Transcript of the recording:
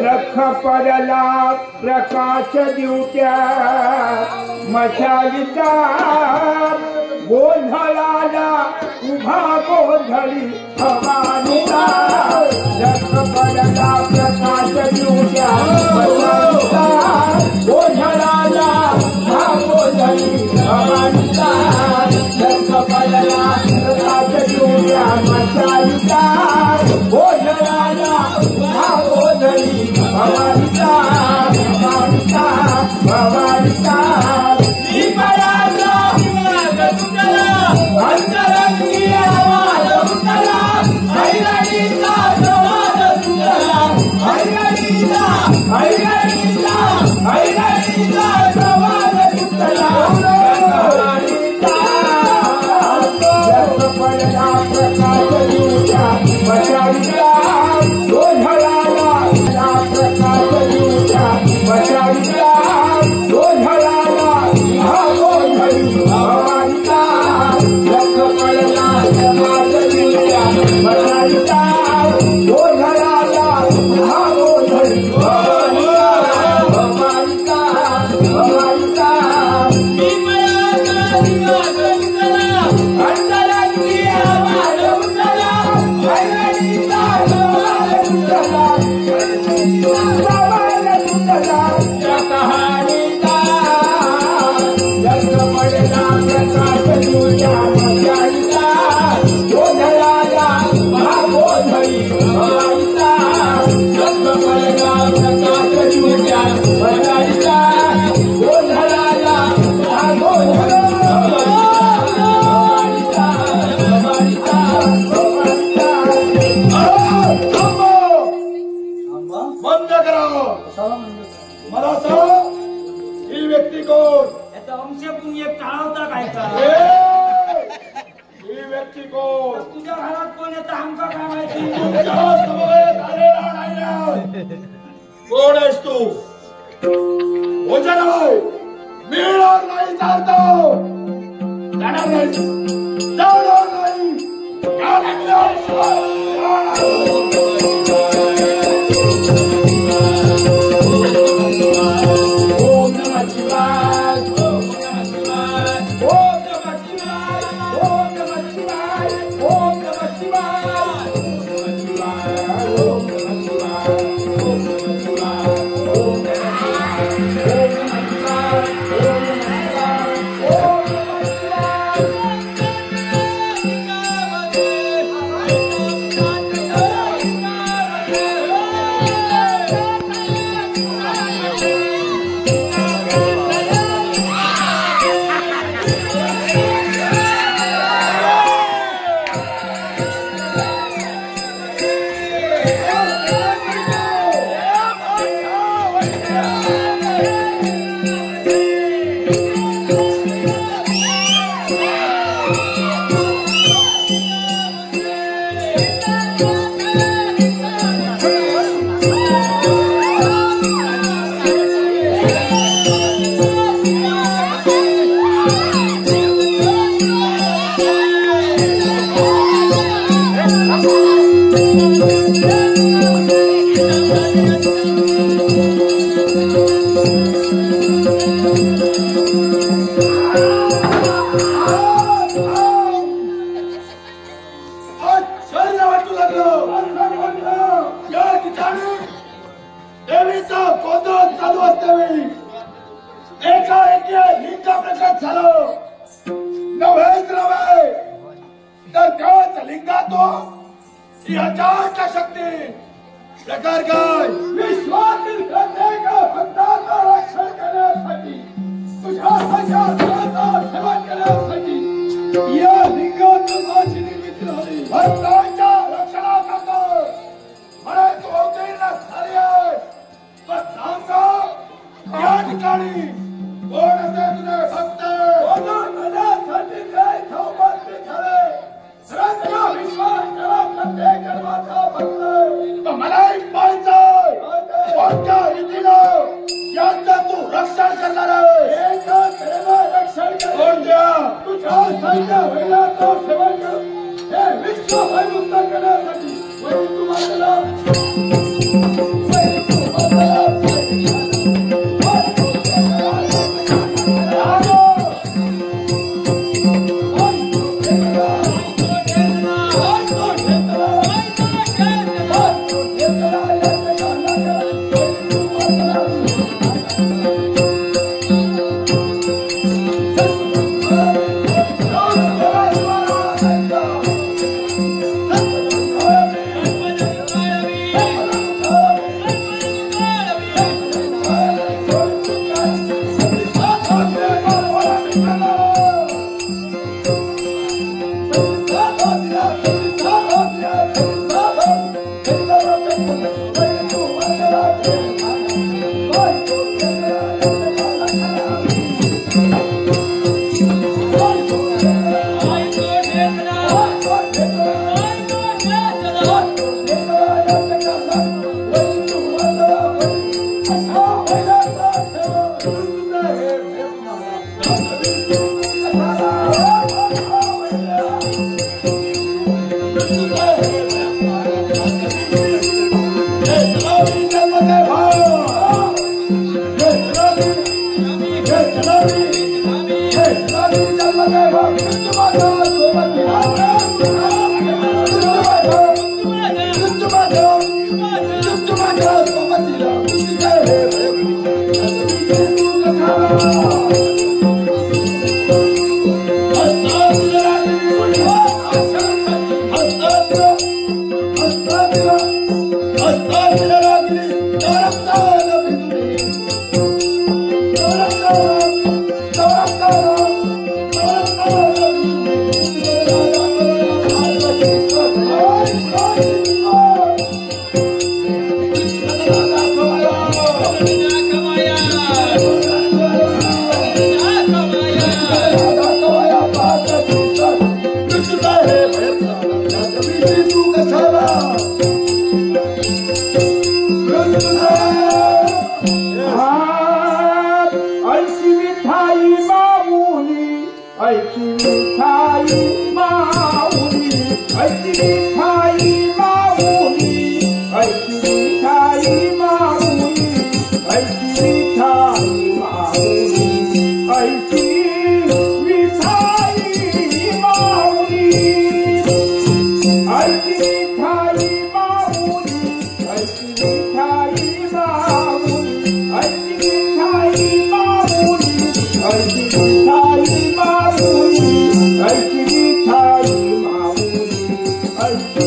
लख पडला प्रकाश दिवत्या मशालीचा गोंधळाला उभा गोंधळी भवानीचा लख पडला प्रकाश दिवत्या मशालीचा गोंधळाला उभा गोंधळी भवानीचा लख पडला प्रकाश दिवत्या मशालीचा गोंधळाला उभा गोंधळी भवानीचा भवानीचा भवानीचा अंतरंगी आवाज उठला हैराणीचा संवाद सुटला हैराणीचा हैराणीचा हैराणीचा संवाद सुटला हैराणीचा जग पडला प्रकाश दिवत्या मशालीचा गोंधळाला प्रकाश दिवत्या मशालीचा गोंधळाला हा गोंधळी भवानीचा जग पडला प्रकाश दिवत्या मशालीचा गोंधळाला हा गोंधळी भवानीचा भवानीचा भवानीचा अंतरंगी आवाज उठला हैराणीचा संवाद सुटला संवाद सुटला या कहाणीचा जग पडला प्रकाश दिवत्या मशालीचा गोंधळाला हा गोंधळी भवानीचा जग पडला प्रकाश दिवत्या मशालीचा गोंधळाला हा गोंधळी भवानीचा भवानीचा भवानीचा बंद करा मला सांग ही व्यक्ती कोण अंशपून एक टाळवता काय का ही व्यक्ती कोण तुझ्या घरात कोण येतं आमका काय माहिती तुझ्या समवेत आलेला नाही कोण आहेस तू भोजन मिळणार नाही चालतो जाणार नाही जाणार नाही ओम नमः शिवाय ओम नमः शिवाय ओम नमः शिवाय ओम नमः शिवाय ओम नमः शिवाय ओम नमः शिवाय ओम नमः शिवाय ओम नमः शिवाय ओम नमः शिवाय ओम नमः प्रकार काय विश्वातील प्रत्येक भक्ताचा रक्षण करण्यासाठी तुझ्या सेवा करण्यासाठी या लिंगाची माझी निर्मिती झाली भक्तांच्या रक्षणाकरता मला तू अवतीर्ण झाली आहे पण सांगा या ठिकाणी कोण असे तुझे भक्त करण्यासाठी काय थांबवते झाले सर्वांचा विश्वास करा प्रत्येक कर्माचा भक्त मलाही पाहिजे कोणत्या रीतीनं यांचं तू रक्षण करणार आहे रक्षण कोणत्या तुझ्या सैन्य होईल तो सेवन हे विश्व I